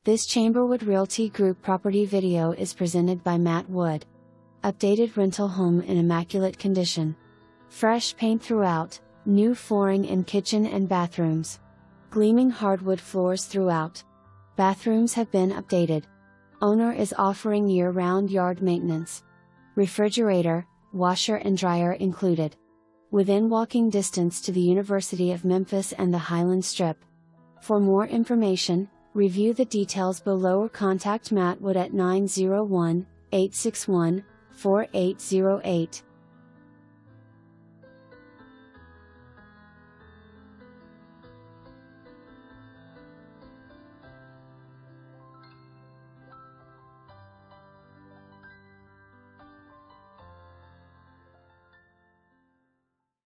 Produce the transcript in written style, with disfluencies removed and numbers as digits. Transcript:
This Chamberwood Realty Group property video is presented by Matt Wood. Updated rental home in immaculate condition. Fresh paint throughout, new flooring in kitchen and bathrooms. Gleaming hardwood floors throughout. Bathrooms have been updated. Owner is offering year-round yard maintenance. Refrigerator, washer and dryer included. Within walking distance to the University of Memphis and the Highland Strip. For more information, review the details below or contact Matt Wood at 901-861-4808.